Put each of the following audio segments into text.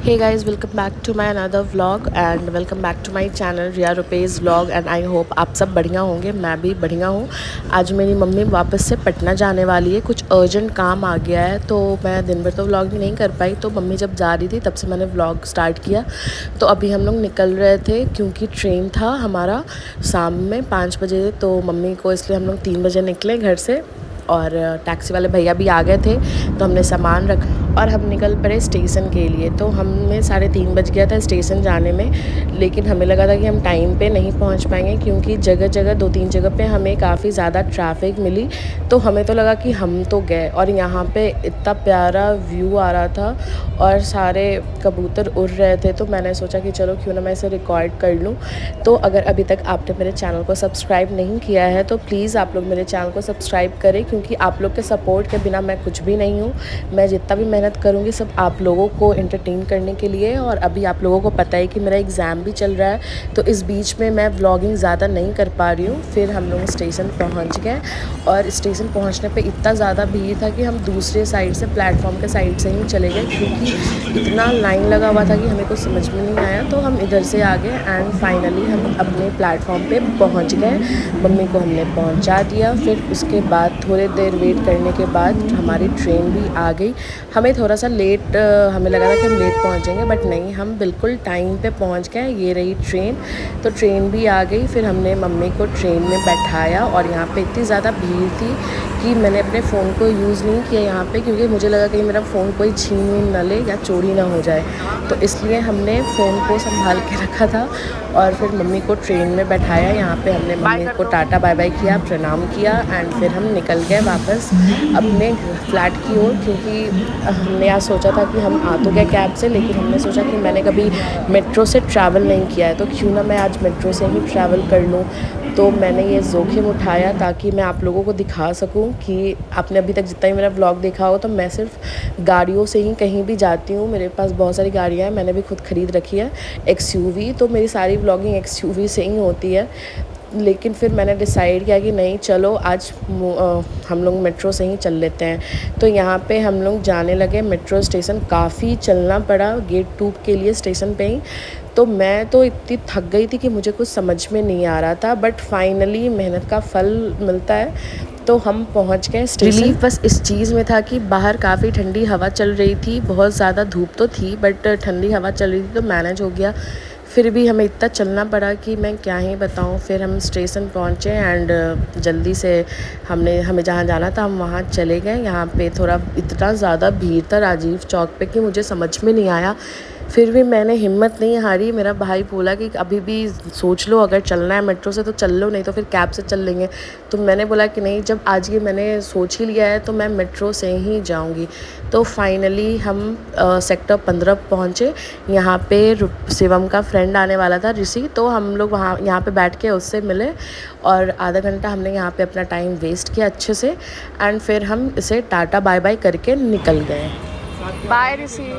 Hey guys, welcome back to my another vlog and welcome back to my channel Riya रुपेज़ vlog and I hope आप सब बढ़िया होंगे। मैं भी बढ़िया हूँ। आज मेरी मम्मी वापस से पटना जाने वाली है, कुछ अर्जेंट काम आ गया है तो मैं दिन भर तो व्लॉग नहीं कर पाई। तो मम्मी जब जा रही थी तब से मैंने व्लॉग स्टार्ट किया। तो अभी हम लोग निकल रहे थे क्योंकि ट्रेन था हमारा शाम में 5 बजे, तो मम्मी को इसलिए हम लोग 3 बजे निकले घर से और टैक्सी वाले भैया भी आ गए थे तो हमने सामान रखा और हम निकल पड़े स्टेशन के लिए। तो हमें 3:30 बज गया था स्टेशन जाने में, लेकिन हमें लगा था कि हम टाइम पे नहीं पहुंच पाएंगे क्योंकि जगह जगह 2-3 जगह पे हमें काफ़ी ज़्यादा ट्रैफिक मिली। तो हमें तो लगा कि हम तो गए, और यहाँ पे इतना प्यारा व्यू आ रहा था और सारे कबूतर उड़ रहे थे। तो मैंने सोचा कि चलो क्यों ना मैं इसे रिकॉर्ड कर लूँ। तो अगर अभी तक आपने मेरे चैनल को सब्सक्राइब नहीं किया है तो प्लीज़ आप लोग मेरे चैनल को सब्सक्राइब करें, क्योंकि आप लोग के सपोर्ट के बिना मैं कुछ भी नहीं हूँ। मैं जितना भी मेहनत करूँगी सब आप लोगों को एंटरटेन करने के लिए। और अभी आप लोगों को पता है कि मेरा एग्ज़ाम भी चल रहा है, तो इस बीच में मैं व्लॉगिंग ज़्यादा नहीं कर पा रही हूँ। फिर हम लोग स्टेशन पहुँच गए और स्टेशन पहुँचने पे इतना ज़्यादा भीड़ था कि हम दूसरे साइड से, प्लेटफॉर्म के साइड से ही चले गए क्योंकि इतना लाइन लगा हुआ था कि हमें कुछ समझ में नहीं आया। तो हम इधर से आ गए एंड फाइनली हम अपने प्लेटफॉर्म पे पहुँच गए। मम्मी को हमने पहुँचा दिया। फिर उसके बाद थोड़ी देर वेट करने के बाद हमारी ट्रेन भी आ गई। हमें थोड़ा सा लेट, हमें लगा था कि हम लेट पहुँचेंगे, बट नहीं, हम बिल्कुल टाइम पे पहुँच गए। ये रही ट्रेन। तो ट्रेन भी आ गई। फिर हमने मम्मी को ट्रेन में बैठाया और यहाँ पे इतनी ज़्यादा भीड़ थी कि मैंने अपने फ़ोन को यूज़ नहीं किया यहाँ पे, क्योंकि मुझे लगा कहीं मेरा फ़ोन कोई छीन न ले या चोरी ना हो जाए। तो इसलिए हमने फ़ोन को संभाल के रखा था और फिर मम्मी को ट्रेन में बैठाया। यहाँ पे हमने मम्मी को टाटा बाय बाय किया, प्रणाम किया एंड फिर हम निकल गए वापस अपने फ्लैट की ओर, क्योंकि हमने आज सोचा था कि हम आ तो गए कैब से, लेकिन हमने सोचा कि मैंने कभी मेट्रो से ट्रैवल नहीं किया है तो क्यों ना मैं आज मेट्रो से ही ट्रैवल कर लूँ। तो मैंने ये जोखिम उठाया ताकि मैं आप लोगों को दिखा सकूं कि आपने अभी तक जितना ही मेरा व्लॉग देखा हो तो मैं सिर्फ गाड़ियों से ही कहीं भी जाती हूँ। मेरे पास बहुत सारी गाड़ियाँ हैं, मैंने भी खुद ख़रीद रखी है XUV, तो मेरी सारी व्लॉगिंग XUV से ही होती है। लेकिन फिर मैंने डिसाइड किया कि नहीं, चलो आज हम लोग मेट्रो से ही चल लेते हैं। तो यहाँ पे हम लोग जाने लगे मेट्रो स्टेशन। काफ़ी चलना पड़ा गेट 2 के लिए स्टेशन पे ही। तो मैं तो इतनी थक गई थी कि मुझे कुछ समझ में नहीं आ रहा था, बट फाइनली मेहनत का फल मिलता है। तो हम पहुँच गए स्टेशन। रिलीफ बस इस चीज़ में था कि बाहर काफ़ी ठंडी हवा चल रही थी, बहुत ज़्यादा धूप तो थी बट ठंडी हवा चल रही थी तो मैनेज हो गया। फिर भी हमें इतना चलना पड़ा कि मैं क्या ही बताऊं। फिर हम स्टेशन पहुंचे एंड जल्दी से हमें जहां जाना था हम वहां चले गए। यहाँ पे थोड़ा इतना ज़्यादा भीड़ था राजीव चौक पे कि मुझे समझ में नहीं आया। फिर भी मैंने हिम्मत नहीं हारी। मेरा भाई बोला कि अभी भी सोच लो, अगर चलना है मेट्रो से तो चल लो, नहीं तो फिर कैब से चल लेंगे। तो मैंने बोला कि नहीं, जब आज ये मैंने सोच ही लिया है तो मैं मेट्रो से ही जाऊंगी। तो फाइनली हम सेक्टर 15 पहुँचे। यहाँ पे शिवम का फ्रेंड आने वाला था, ऋषि, तो हम लोग यहाँ पे बैठ के उससे मिले और आधा घंटा हमने यहाँ पे अपना टाइम वेस्ट किया अच्छे से एंड फिर हम इसे टाटा बाय बाय करके निकल गए। बाय ऋषि।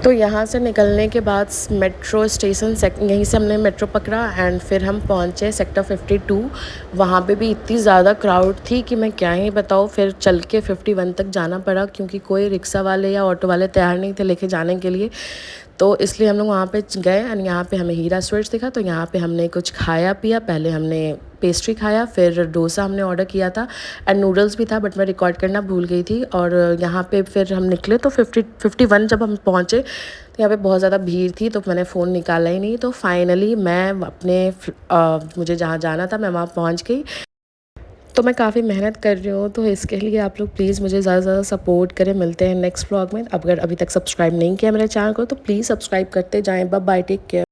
तो यहाँ से निकलने के बाद मेट्रो स्टेशन यहीं से हमने मेट्रो पकड़ा एंड फिर हम पहुँचे सेक्टर 52। वहाँ पे भी इतनी ज़्यादा क्राउड थी कि मैं क्या ही बताऊँ। फिर चल के 51 तक जाना पड़ा क्योंकि कोई रिक्शा वाले या ऑटो वाले तैयार नहीं थे लेके जाने के लिए। तो इसलिए हम लोग वहाँ पे गए एंड यहाँ पे हमें हीरा स्वीट्स दिखा, तो यहाँ पे हमने कुछ खाया पिया। पहले हमने पेस्ट्री खाया, फिर डोसा हमने ऑर्डर किया था एंड नूडल्स भी था, बट मैं रिकॉर्ड करना भूल गई थी। और यहाँ पे फिर हम निकले तो 51 जब हम पहुँचे तो यहाँ पे बहुत ज़्यादा भीड़ थी तो मैंने फ़ोन निकाला ही नहीं। तो फाइनली मैं अपने मुझे जहाँ जाना था मैं वहाँ पहुँच गई। तो मैं काफ़ी मेहनत कर रही हूँ, तो इसके लिए आप लोग प्लीज़ मुझे ज़्यादा से ज़्यादा सपोर्ट करें। मिलते हैं नेक्स्ट व्लॉग में। अगर अभी तक सब्सक्राइब नहीं किया मेरे चैनल को तो प्लीज़ सब्सक्राइब करते जाएँ। Bye bye, take care.